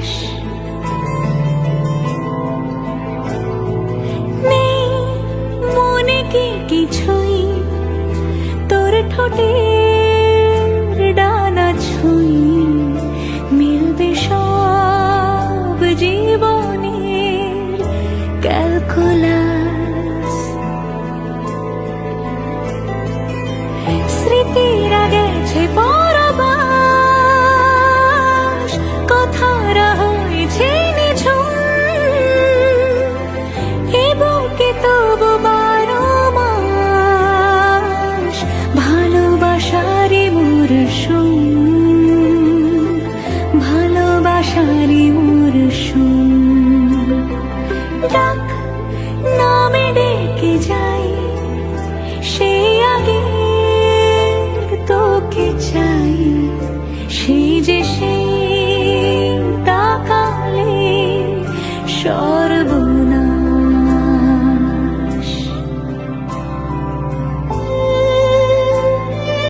শেষ নেই মনে কি কিছুই তোর ঠোঁটের ডানা ছুঁই মিলবে সব জীবনের ক্যালকুলাস স্মৃতিরা গেছে পরবাস কথারা হয়েছে নিঝুম এ বুকে তবু 12 মাস ভালোবাসারই মরশুম ভালোবাসারই মরশুম ডাক নামে ডেকে যাই সেই আগে তোকে চাই সেই যে